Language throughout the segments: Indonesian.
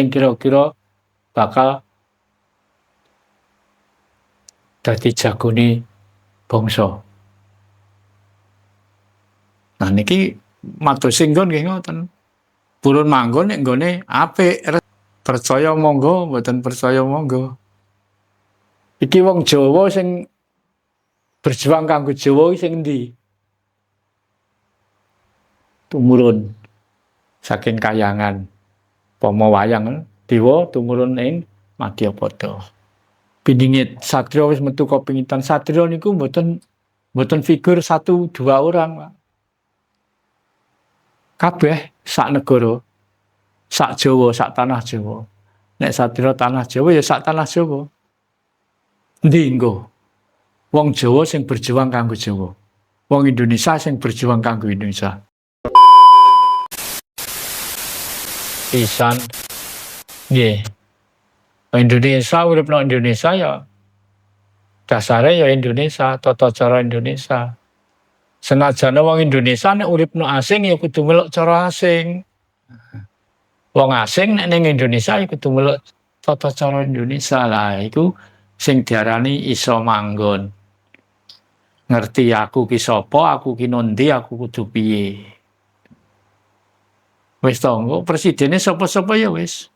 sing kira-kira bakal dadi jagone bangsa. Nah niki matur singgon nggih ngoten. Purun manggon nek nggone apik, percaya monggo, mboten percaya monggo. Iki wong Jawa sing berjuang kanggo Jawa sing endi? Tumurun saking Kahyangan. Pama wayang dewa tumurun ing Madyapada. Piningit satriya wis metu kapingitan. Satriya niku mboten figur 1-2 orang, Pak. Kabeh sak negara, sak Jawa, sak tanah Jawa. Nek satriya tanah Jawa ya sak tanah Jawa. Endi engko? Wong Jawa sing berjuang kanggo Jawa. Wong Indonesia sing berjuang kanggo Indonesia. Pisan nggih. Indonesia urip nang Indonesia ya dasare ya Indonesia, tata cara Indonesia. Senajan wong Indonesia nek urip nang asing ya kudu melok cara asing. Wong asing nek ning Indonesia ya kudu melok tata cara Indonesia. Lah iku sing diarani iso manggon. Ngerti aku ki sapa, aku ki nondi, aku kudu piye. Wis to, engko presidene sapa-sapa ya wis.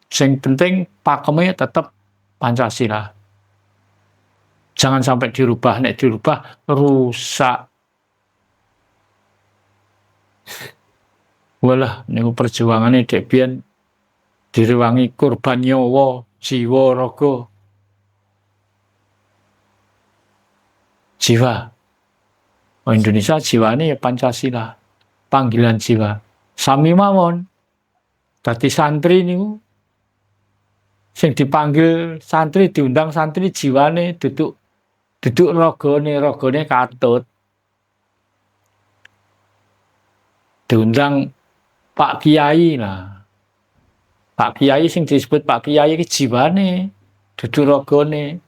Sing penting pakeme tetep Pancasila. Jangan sampai dirubah, nek dirubah rusak. Walah niku perjuangane dek biyen direwangi korban nyawa, jiwa, raga. Jiwa. Oh, Indonesia jiwane ya Pancasila. Panggilan jiwa. Sami mawon. Dadi santri niku sing dipanggil santri, diundang santri jiwane duduk ragane katut. Diundang Pak Kiai lah. Pak Kiai sing disebut Pak Kiai iki jiwane, dudu ragane.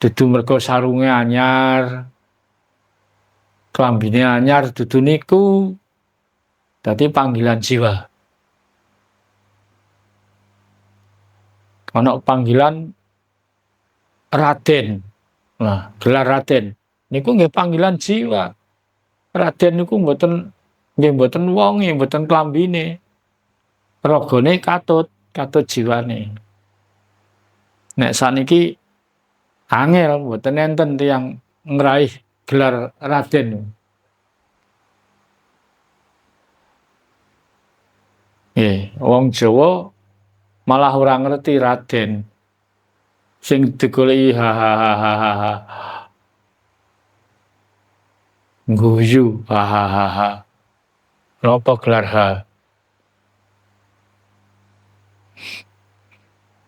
Dudu mergo sarunge anyar. Klambine anyar dudu niku. Dadi panggilan jiwa. Ana panggilan Raden. Nah, gelar Raden niku nggih panggilan jiwa. Raden niku mboten wong, mboten klambine. Ragane katut jiwane. Nek saniki angel mboten enten tiyang ngraih gelar Raden. Wong Jawa malah ora ngerti Raden. Sing digoleki guyu napa gelar ha.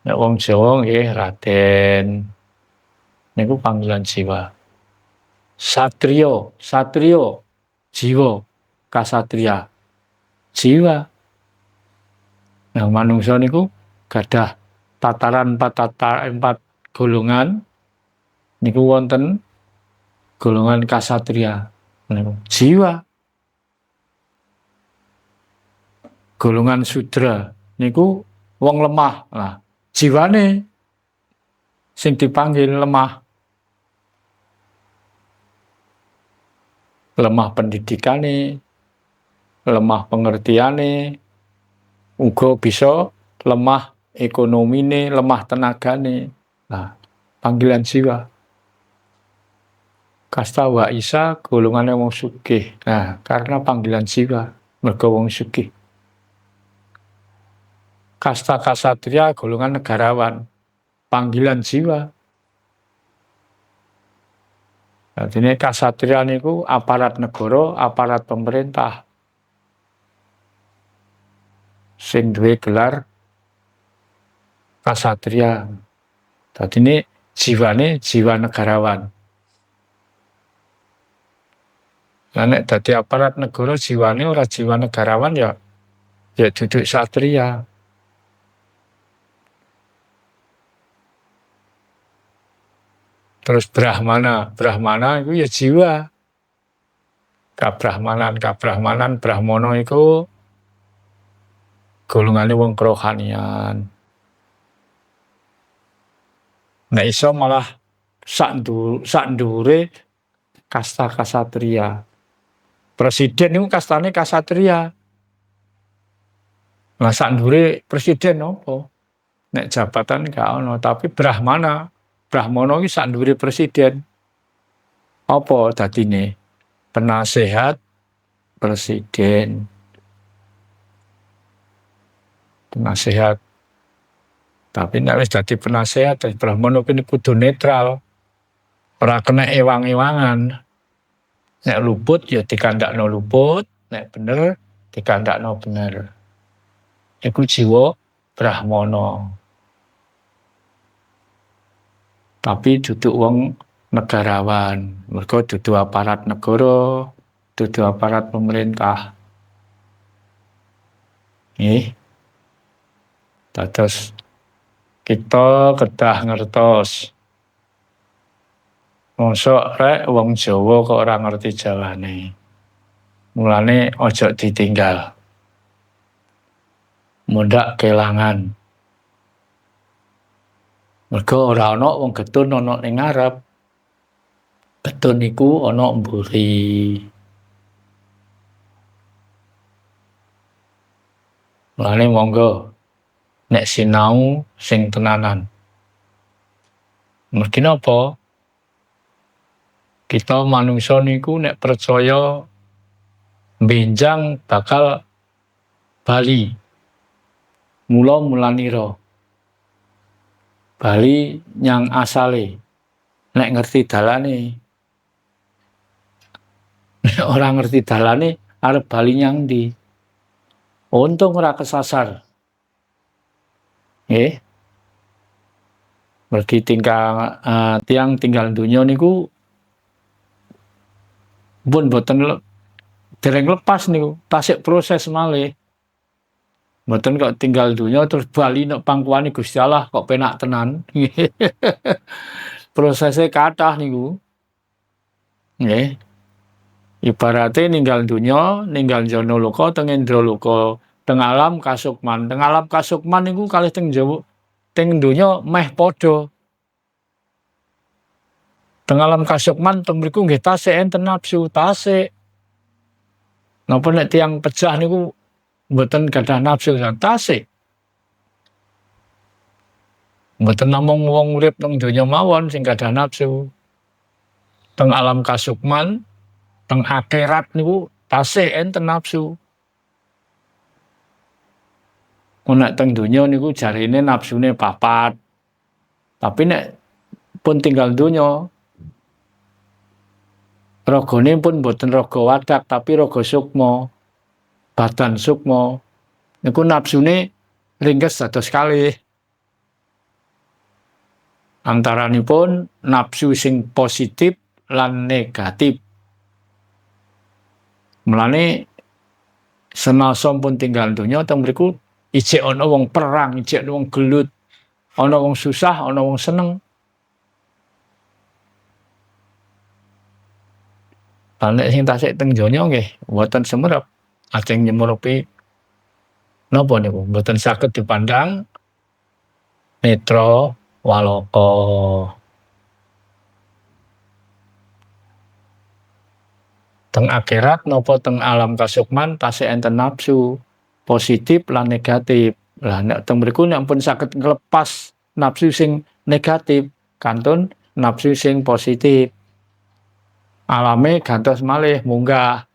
Nek wong Jawa nggih Raden. Niku panggilan jiwa. Satriya, jiwa, kasatria, jiwa. Nah, manungsa niku gadah tataran 4 golongan. Niku wonten golongan kasatria, niku jiwa. Golongan sudra niku wong lemah. Nah, jiwane sing dipanggil lemah. Lemah pendidikane, lemah pengertiane, uga bisa lemah ekonomine, lemah tenagane. Nah, panggilan jiwa. Kasta wa isa golongane wong sugih. Nah, karena panggilan jiwa mergo wong sugih. Kasta kasatria golongan negarawan. Panggilan jiwa. Artinya kasatria niku aparat negara, aparat pemerintah. Sing duwe gelar kasatria. Dadi ini jiwane jiwa negarawan. Lah nek dadi aparat negara jiwane ora jiwa negarawan ya duduk satria. Terus Brahmana itu ya jiwa. Kabrahmanan, Brahmana iku golongane wong kerohanian. Nek iso malah sak ndhuwure kasta kasatria. Presiden niku kastane kasatria. Lah sak ndhuwure presiden apa? Nek jabatan gak ono, tapi Brahmana iki sak ndhuwure presiden. Apa dadine? Penasehat presiden. Penasehat. Tapi nek wis dadi penasehat, dadi Brahmana kudu netral. Ora kena ewang-ewangan. Nek luput ya dikandakno luput, nek bener dikandakno bener. Iku jiwa Brahmana. Tapi dudu wong negarawan, mergo dudu aparat negara, dudu aparat pemerintah. Nggih. Dados kita kedah ngertos. Mosok rek wong Jawa kok ora ngerti Jawane. Mulane aja ditinggal. Mundak kelangan. Mergo ora ana wong getun ana ning ngarep. Getun iku ana mburi. Mulane monggo nek sinau sing tenanan. Mergi napa? Kita manungsa niku nek percaya benjang bakal bali. Mula-mulanira. Bali nyang asale. Nek ngerti dalane. Nek ora ngerti dalane arep bali nyang ndi? Untung ora kesasar. Nggih. Mergi tiang tinggal donya niku pun boten dereng lepas niku, tasik proses malih. Mboten kok tinggal donya terus bali nek pangkuane Gusti Allah kok penak tenan. Prosesnya kathah niku. Nggih. Ibarate ninggal donya, ninggal jana loka teng indra loka, teng alam kasukman. Teng alam kasukman niku kalih teng Jawa, teng donya meh padha. Teng alam kasukman teng mriku nggih tasik enten nafsu, tasik. Napa nek tiyang pejah niku mboten gadah nafsu tasik. Mboten namung wong urip teng donya mawon sing gadah nafsu. Teng alam kasukman, teng akhirat niku tasik enten nafsu. Nek teng donya niku jarine nafsune papat. Tapi nek pun tinggal donya ragane pun mboten raga wadak tapi raga sukma. Badan sukma. Niku nafsune ringkes dados kalih. Antaranipun nafsu sing positif lan negatif. Mulane senasa pun tinggal donya teng mriku ijek ana wong perang, ijek ana wong gelut, ana wong susah, ana wong seneng. Lah nek sing tasik teng donya nggih mboten semerep, ajeng nyemerepi napa niku mboten saged dipandang netra waloka. Teng akhirat napa teng alam kasukman tasik enten nafsu positif lan negatif. Lah nek teng mriku nek pun saged nglepas nafsu sing negatif, kantun nafsu sing positif. Alame gantos malih munggah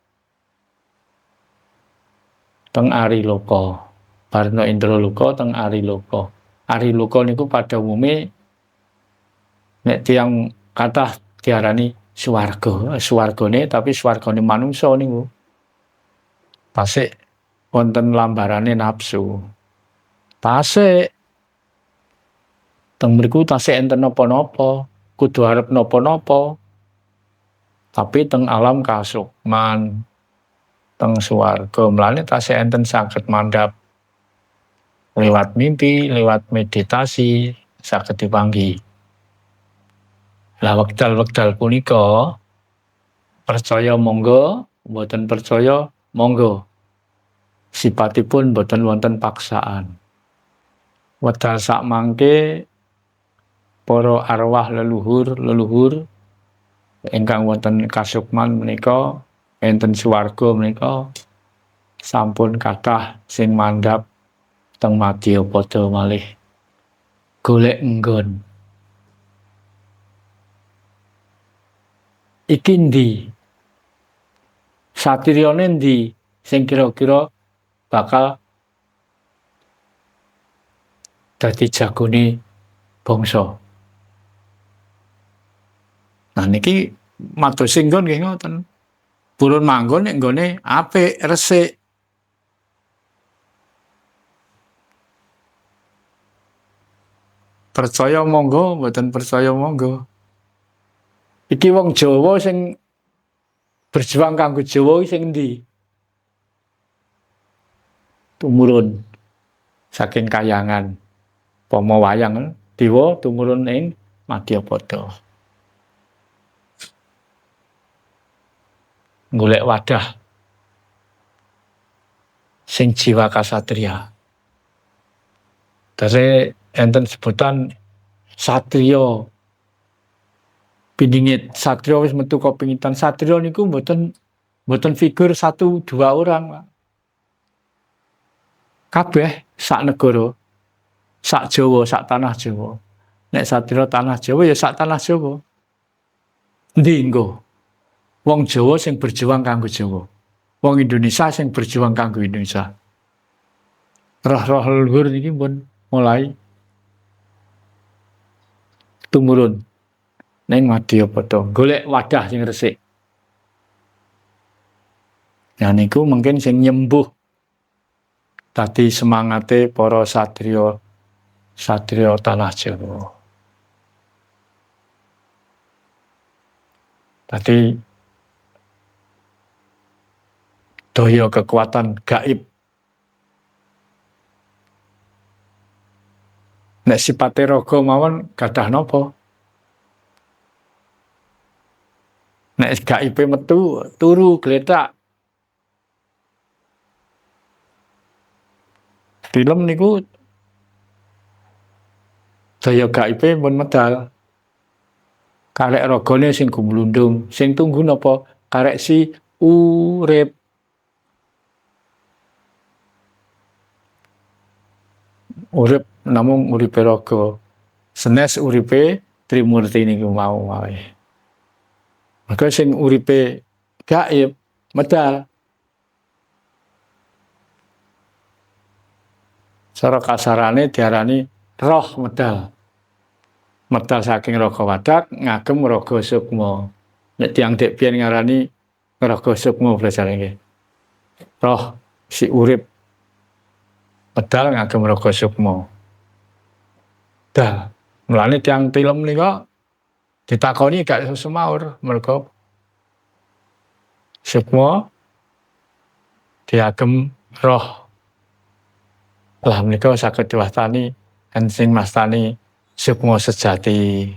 teng ari loka. Barna indra loka teng ari loka. Ari loka niku pada umume nek tiyang kathah diarani swarga. Swargane tapi swargane manungsa niku. Tasik wonten lambarane nafsu. Tasik teng mriku tasik enten napa-napa, kudu arep napa-napa. Tapi teng alam kasukman, teng swarga mlane tasih enten saged mandhap lewat mimpi, lewat meditasi saged dipanggi. Lah wekdal-wekdal punika percaya monggo, mboten percaya monggo. Sipatipun boten wonten paksaan. Wedal sak mangke para arwah leluhur ingkang wonten kasukman menika enten swarga menika sampun kathah sing mandhap teng Madyapada malih golek nggon. Iki ndi? Satriyane ndi sing kira-kira bakal dadi jagone bangsa. Nah niki mados nggon nggih ngoten. Purun manggon nek nggone apik, resik. Percaya monggo, mboten percaya monggo. Iki wong Jawa sing berjuang kanggo Jawa sing endi? Tumurun saking Kahyangan. Pama wayang dewa tumurun ing Madyapada. Golek wadah sing jiwa kasatriya. Terus enten sebutan satriya piningit. Satriya wis metu kepingitan. Satriya niku mboten figur 1-2 orang, Pak. Kabeh sak negara, sak Jawa, sak tanah Jawa. Nek satriya tanah Jawa ya sak tanah Jawa. Endi engko? Wong Jawa sing berjuang kanggo Jawa. Wong Indonesia sing berjuang kanggo Indonesia. Roh-roh leluhur niki pun mulai tumurun ning Madyapada, golek wadah sing resik. Nah niku mungkin sing nyembuh dadi semangate para satriya tanah Jawa. Dadi daya kekuatan gaib. Nek sipate raga mawon gadah napa? Nek gaibe metu turu gletak. Film niku daya gaibe pun medal. Karek ragane sing gumlundung, sing tunggu napa? Karek si urip. Urip namung uripe raga. Senes uripe Trimurti niku mau wae. Maka sing uripe gaib medal. Cara kasarane diarani roh medal. Medal saking raga wadak ngagem raga sukma. Nek tiyang dek biyen ngarani raga sukma belajar nggih. Roh si urip medal ngagem raga sukma. Dah, mulane tiyang tilem nika ditakoni gak iso semaur merga sukma diagem roh. Lah menika saged diwastani sing mastani sukma sejati.